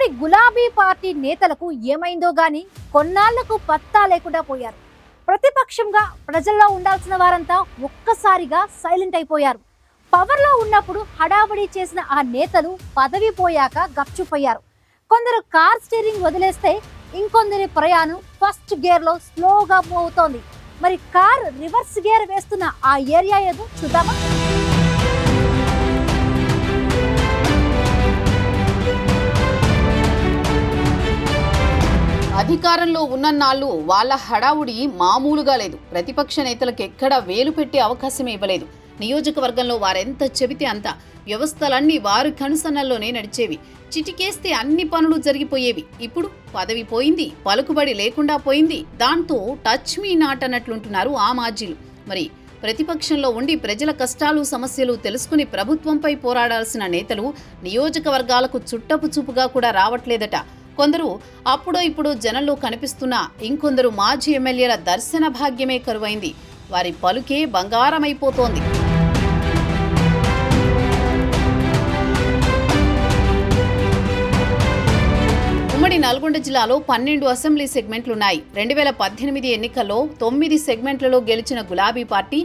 ఉమ్మడి గులాబీ పార్టీ నేతలకు ఏమైందో గాని కొన్నాళ్లకు పత్తా లేకుండా పోయారు. ప్రతిపక్షంగా ప్రజల్లో ఉండాల్సిన వారంతా ఒక్కసారిగా సైలెంట్ అయిపోయారు. పవర్లో ఉన్నప్పుడు హడావుడి చేసిన ఆ నేతలు పదవి పోయాక గప్చుపోయారు. కొందరు కార్ స్టీరింగ్ వదిలేస్తే ఇంకొందరి ప్రయాణం ఫస్ట్ గేర్లో స్లోగా మూవ్ అవుతోంది. మరి కార్ రివర్స్ గేర్ వేస్తున్న ఆ ఏరియా ఏదో చూద్దామా? అధికారంలో ఉన్నన్నాళ్ళు వాళ్ళ హడావుడి మామూలుగా లేదు. ప్రతిపక్ష నేతలకు ఎక్కడ వేలు పెట్టే అవకాశమే ఇవ్వలేదు. నియోజకవర్గంలో వారెంత చెబితే అంత. వ్యవస్థలన్నీ వారి కనుసన్నల్లోనే నడిచేవి. చిటికేస్తే అన్ని పనులు జరిగిపోయేవి. ఇప్పుడు పదవి పోయింది, పలుకుబడి లేకుండా పోయింది. దాంతో టచ్ మీ నాట్ అన్నట్లుంటున్నారు ఆ మాజీలు. మరి ప్రతిపక్షంలో ఉండి ప్రజల కష్టాలు సమస్యలు తెలుసుకుని ప్రభుత్వంపై పోరాడాల్సిన నేతలు నియోజకవర్గాలకు చుట్టపు చూపుగా కూడా రావట్లేదట. కొందరు అప్పుడో ఇప్పుడు జనంలో కనిపిస్తున్నా ఇంకొందరు మాజీ ఎమ్మెల్యేల దర్శన భాగ్యమే కరువైంది. వారి పలుకే బంగారమైపోతోంది. ఉమ్మడి నల్గొండ జిల్లాలో 12 అసెంబ్లీ సెగ్మెంట్లున్నాయి. 2018 ఎన్నికల్లో 9 సెగ్మెంట్లలో గెలిచిన గులాబీ పార్టీ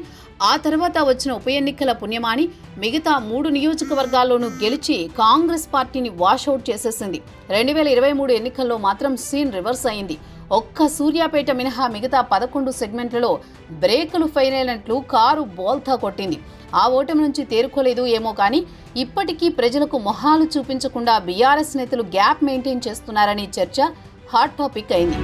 ఆ తర్వాత వచ్చిన ఉప ఎన్నికల పుణ్యమాని మిగతా 3 నియోజకవర్గాల్లోనూ గెలిచి కాంగ్రెస్ పార్టీని వాషౌట్ చేసేసింది. 2023 ఎన్నికల్లో మాత్రం సీన్ రివర్స్ అయింది. ఒక్క సూర్యాపేట మినహా మిగతా 11 సెగ్మెంట్లలో బ్రేకులు ఫెయిల్ అయినట్లు కారు బోల్తా కొట్టింది. ఆ ఓటమి నుంచి తేరుకోలేదు ఏమో కానీ ఇప్పటికీ ప్రజలకు మొహాలు చూపించకుండా బీఆర్ఎస్ నేతలు గ్యాప్ మెయింటైన్ చేస్తున్నారని చర్చ హాట్ టాపిక్ అయింది.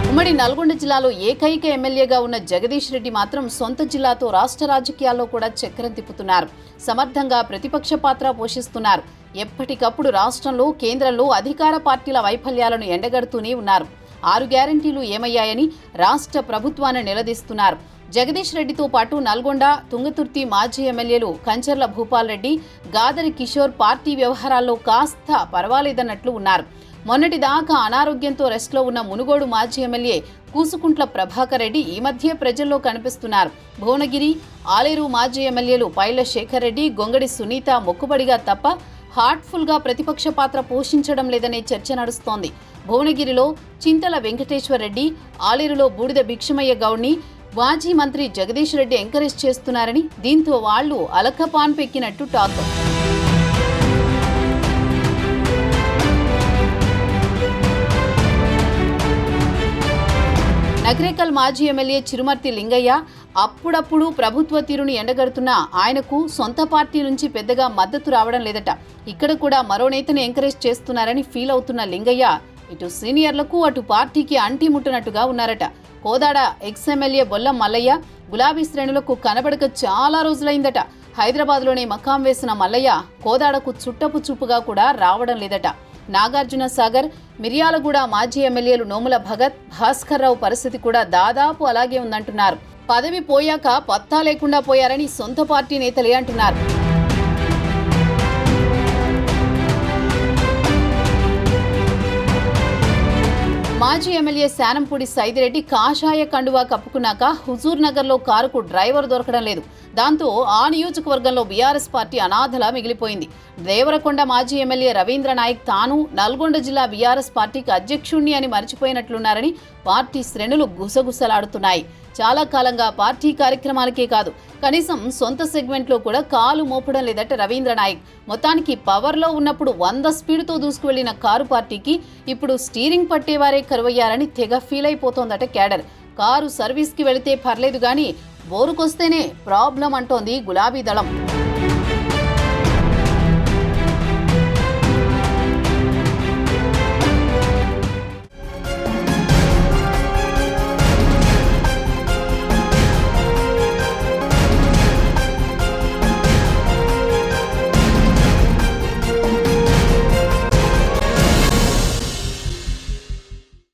ఉమ్మడి నల్గొండ జిల్లాలో ఏకైక ఎమ్మెల్యేగా ఉన్న జగదీష్ రెడ్డి మాత్రం సొంత జిల్లాతో రాష్ట్ర రాజకీయాల్లో కూడా చక్రం తిప్పుతున్నారు. సమర్థంగా ప్రతిపక్ష పాత్ర పోషిస్తున్నారు. ఎప్పటికప్పుడు రాష్ట్రంలో కేంద్రంలో అధికార పార్టీల వైఫల్యాలను ఎండగడుతూనే ఉన్నారు. 6 గ్యారంటీలు ఏమయ్యాయని రాష్ట్ర ప్రభుత్వాన్ని నిలదీస్తున్నారు. జగదీష్ రెడ్డితో పాటు నల్గొండ తుంగతుర్తి మాజీ ఎమ్మెల్యేలు కంచర్ల భూపాల్ రెడ్డి, గాదరి కిషోర్ పార్టీ వ్యవహారాల్లో కాస్త పర్వాలేదన్నట్లు ఉన్నారు. మొన్నటిదాకా అనారోగ్యంతో రెస్ట్లో ఉన్న మునుగోడు మాజీ ఎమ్మెల్యే కూసుకుంట్ల ప్రభాకర్ రెడ్డి ఈ మధ్య ప్రజల్లో కనిపిస్తున్నారు. భువనగిరి, ఆలేరు మాజీ ఎమ్మెల్యేలు పైల శేఖర్ రెడ్డి, గొంగడి సునీత మొక్కుబడిగా తప్ప హార్ట్ఫుల్గా ప్రతిపక్ష పాత్ర పోషించడం లేదనే చర్చ నడుస్తోంది. భువనగిరిలో చింతల వెంకటేశ్వర్ రెడ్డి, ఆలేరులో బూడిద భిక్షమయ్య గౌడ్ని మాజీ మంత్రి జగదీష్ రెడ్డి ఎంకరేజ్ చేస్తున్నారని, దీంతో వాళ్లు అలకపాన్ పెక్కినట్టు టాక్. నగరేకల్ మాజీ ఎమ్మెల్యే చిరుమర్తి లింగయ్య అప్పుడప్పుడు ప్రభుత్వ తీరుని ఎండగడుతున్నా ఆయనకు సొంత పార్టీ నుంచి పెద్దగా మద్దతు రావడం లేదట. ఇక్కడ కూడా మరో నేతను ఎంకరేజ్ చేస్తున్నారని ఫీల్ అవుతున్న లింగయ్య ఇటు సీనియర్లకు అటు పార్టీకి అంటి ముట్టనట్టుగా ఉన్నారట. కోదాడ ఎక్స్ ఎమ్మెల్యే బొల్లం మల్లయ్య గులాబీ శ్రేణులకు కనబడక చాలా రోజులైందట. హైదరాబాద్లోనే మకాం వేసిన మల్లయ్య కోదాడకు చుట్టపు చూపుగా కూడా రావడం లేదట. నాగార్జున సాగర్, మిర్యాలగూడ మాజీ ఎమ్మెల్యేలు నోముల భగత్, భాస్కర్ రావు పరిస్థితి కూడా దాదాపు అలాగే ఉందంటున్నారు. పదవి పోయాక పత్తా లేకుండా పోయారని సొంత పార్టీ నేతలే అంటున్నారు. మాజీ ఎమ్మెల్యే శానంపూడి సైదిరెడ్డి కాషాయ కండువా కప్పుకున్నాక హుజూర్ నగర్లో కారుకు డ్రైవర్ దొరకడం లేదు. దాంతో ఆ నియోజకవర్గంలో బీఆర్ఎస్ పార్టీ అనాథలా మిగిలిపోయింది. దేవరకొండ మాజీ ఎమ్మెల్యే రవీంద్ర నాయక్ తాను నల్గొండ జిల్లా బీఆర్ఎస్ పార్టీకి అధ్యక్షుణ్ణి అని మర్చిపోయినట్లున్నారని పార్టీ శ్రేణులు గుసగుసలాడుతున్నాయి. చాలా కాలంగా పార్టీ కార్యక్రమాలకే కాదు కనీసం సొంత సెగ్మెంట్లో కూడా కాలు మోపడం లేదట రవీంద్ర నాయక్. మొత్తానికి పవర్లో ఉన్నప్పుడు 100 స్పీడ్తో దూసుకువెళ్లిన కారు పార్టీకి ఇప్పుడు స్టీరింగ్ పట్టేవారే కరువయ్యారని తెగ ఫీల్ అయిపోతోందట క్యాడర్. కారు సర్వీస్కి వెళితే పర్లేదు గానీ బోరుకొస్తేనే ప్రాబ్లం అంటోంది గులాబీ దళం.